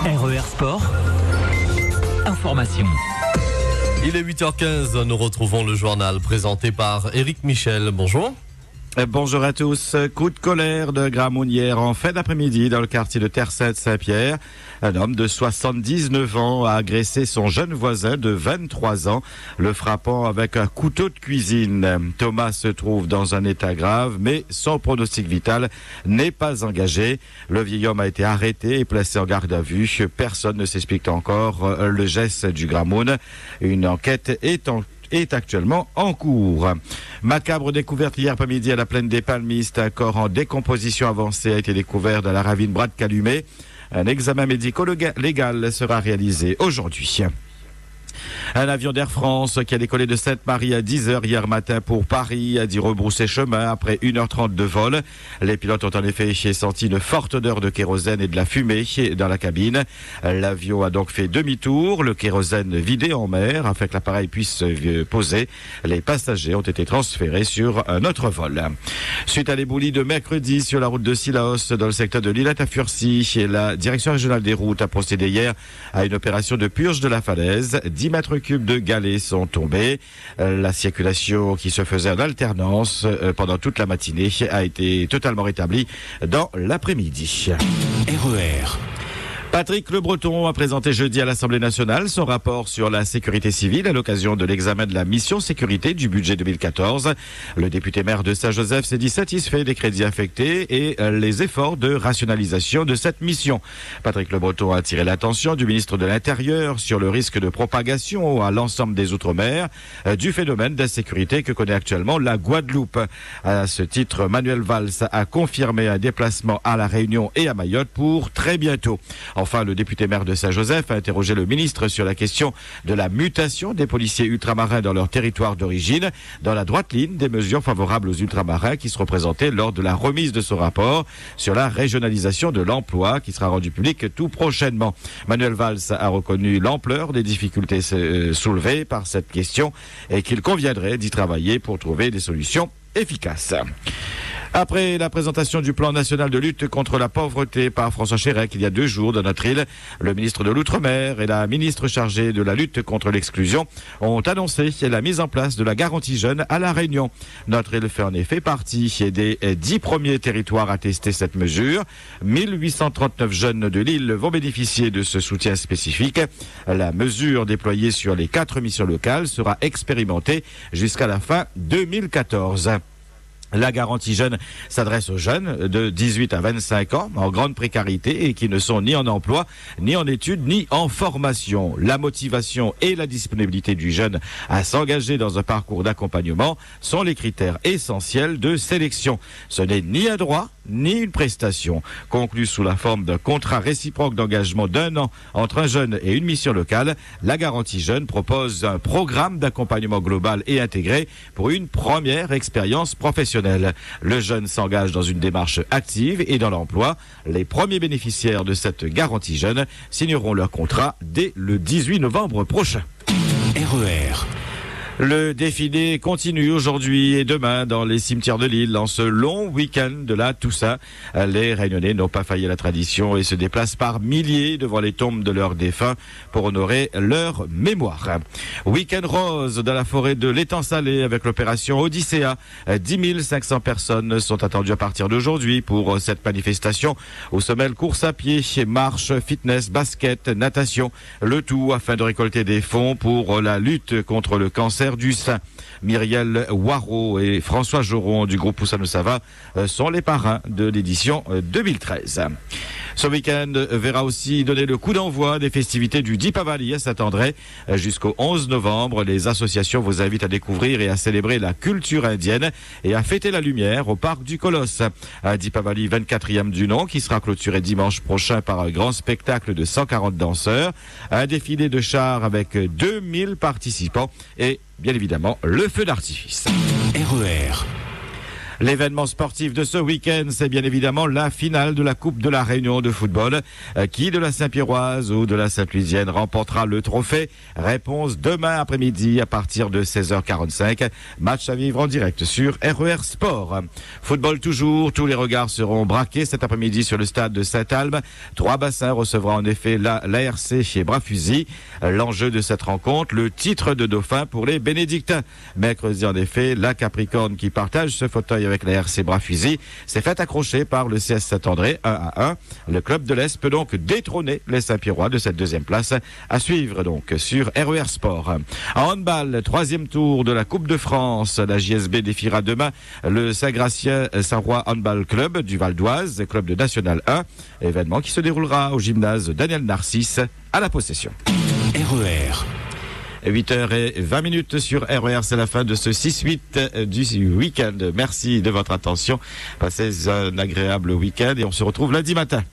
RER Sport, information. Il est 8h15, nous retrouvons le journal présenté par Éric Michel. Bonjour. Bonjour à tous. Coup de colère de Gramoun hier en fin d'après-midi dans le quartier de Terre-Sainte-Saint-Pierre. Un homme de 79 ans a agressé son jeune voisin de 23 ans, le frappant avec un couteau de cuisine. Thomas se trouve dans un état grave, mais son pronostic vital n'est pas engagé. Le vieil homme a été arrêté et placé en garde à vue. Personne ne s'explique encore le geste du Gramoun. Une enquête est actuellement en cours. Macabre découverte hier après-midi à la plaine des Palmistes. Un corps en décomposition avancée a été découvert dans la ravine Bras de Calumet. Un examen médico-légal sera réalisé aujourd'hui. Un avion d'Air France qui a décollé de Sainte-Marie à 10h hier matin pour Paris a dû rebrousser chemin après 1h30 de vol. Les pilotes ont en effet senti une forte odeur de kérosène et de la fumée dans la cabine. L'avion a donc fait demi-tour, le kérosène vidé en mer afin que l'appareil puisse se poser. Les passagers ont été transférés sur un autre vol. Suite à l'éboulis de mercredi sur la route de Sillaos dans le secteur de l'Île-à-Furcy, la direction régionale des routes a procédé hier à une opération de purge de la falaise. 10 mètres cubes de galets sont tombés. La circulation qui se faisait en alternance pendant toute la matinée a été totalement rétablie dans l'après-midi. RER. Patrick Le Breton a présenté jeudi à l'Assemblée nationale son rapport sur la sécurité civile à l'occasion de l'examen de la mission sécurité du budget 2014. Le député maire de Saint-Joseph s'est dit satisfait des crédits affectés et les efforts de rationalisation de cette mission. Patrick Le Breton a attiré l'attention du ministre de l'Intérieur sur le risque de propagation à l'ensemble des Outre-mer du phénomène d'insécurité que connaît actuellement la Guadeloupe. À ce titre, Manuel Valls a confirmé un déplacement à La Réunion et à Mayotte pour très bientôt. Enfin, le député maire de Saint-Joseph a interrogé le ministre sur la question de la mutation des policiers ultramarins dans leur territoire d'origine, dans la droite ligne des mesures favorables aux ultramarins qui seront présentées lors de la remise de son rapport sur la régionalisation de l'emploi qui sera rendu public tout prochainement. Manuel Valls a reconnu l'ampleur des difficultés soulevées par cette question et qu'il conviendrait d'y travailler pour trouver des solutions efficaces. Après la présentation du plan national de lutte contre la pauvreté par François Chérec il y a 2 jours dans notre île, le ministre de l'Outre-mer et la ministre chargée de la lutte contre l'exclusion ont annoncé la mise en place de la garantie jeune à La Réunion. Notre île fait en effet partie des 10 premiers territoires à tester cette mesure. 1839 jeunes de l'île vont bénéficier de ce soutien spécifique. La mesure déployée sur les 4 missions locales sera expérimentée jusqu'à la fin 2014. La garantie jeune s'adresse aux jeunes de 18 à 25 ans en grande précarité et qui ne sont ni en emploi, ni en études, ni en formation. La motivation et la disponibilité du jeune à s'engager dans un parcours d'accompagnement sont les critères essentiels de sélection. Ce n'est ni un droit, ni une prestation. Conclue sous la forme d'un contrat réciproque d'engagement d'1 an entre un jeune et une mission locale, la garantie jeune propose un programme d'accompagnement global et intégré pour une première expérience professionnelle. Le jeune s'engage dans une démarche active et dans l'emploi. Les premiers bénéficiaires de cette garantie jeune signeront leur contrat dès le 18 novembre prochain. RER. Le défilé continue aujourd'hui et demain dans les cimetières de l'île en ce long week-end de la Toussaint. Les Réunionnais n'ont pas failli à la tradition et se déplacent par milliers devant les tombes de leurs défunts pour honorer leur mémoire. Week-end rose dans la forêt de l'Étang Salé avec l'opération Odyssea. 10 500 personnes sont attendues à partir d'aujourd'hui pour cette manifestation au sommet course à pied, marche, fitness, basket, natation. Le tout afin de récolter des fonds pour la lutte contre le cancer du sein. Myriel Waro et François Joron du groupe Poussano Sava sont les parrains de l'édition 2013. Ce week-end verra aussi donner le coup d'envoi des festivités du Deepavali à Saint-André. Jusqu'au 11 novembre, les associations vous invitent à découvrir et à célébrer la culture indienne et à fêter la lumière au parc du Colosse. Un Deepavali 24e du nom qui sera clôturé dimanche prochain par un grand spectacle de 140 danseurs, un défilé de chars avec 2000 participants et bien évidemment le feu d'artifice. RER. L'événement sportif de ce week-end, c'est bien évidemment la finale de la Coupe de la Réunion de football. Qui de la Saint-Pierroise ou de la Sainte-Louisienne remportera le trophée? Réponse demain après-midi à partir de 16h45. Match à vivre en direct sur RER Sport. Football toujours, tous les regards seront braqués cet après-midi sur le stade de Saint-Albe. Trois-Bassins recevra en effet l'ARC chez Bras-Fusil. L'enjeu de cette rencontre, le titre de dauphin pour les bénédictins. Mercredi en effet, la Capricorne qui partage ce fauteuil avec l'ARC Bras-Fusil s'est fait accrocher par le CS Saint-André 1-1. Le club de l'Est peut donc détrôner les Saint-Pierrois de cette deuxième place. À suivre donc sur RER Sport. En handball, troisième tour de la Coupe de France. La JSB défiera demain le Saint-Gratien Saint-Roi Handball Club du Val d'Oise, club de National 1. Événement qui se déroulera au gymnase Daniel Narcisse à la Possession. RER. 8h20 sur RER, c'est la fin de ce 6-8 du week-end. Merci de votre attention. Passez un agréable week-end et on se retrouve lundi matin.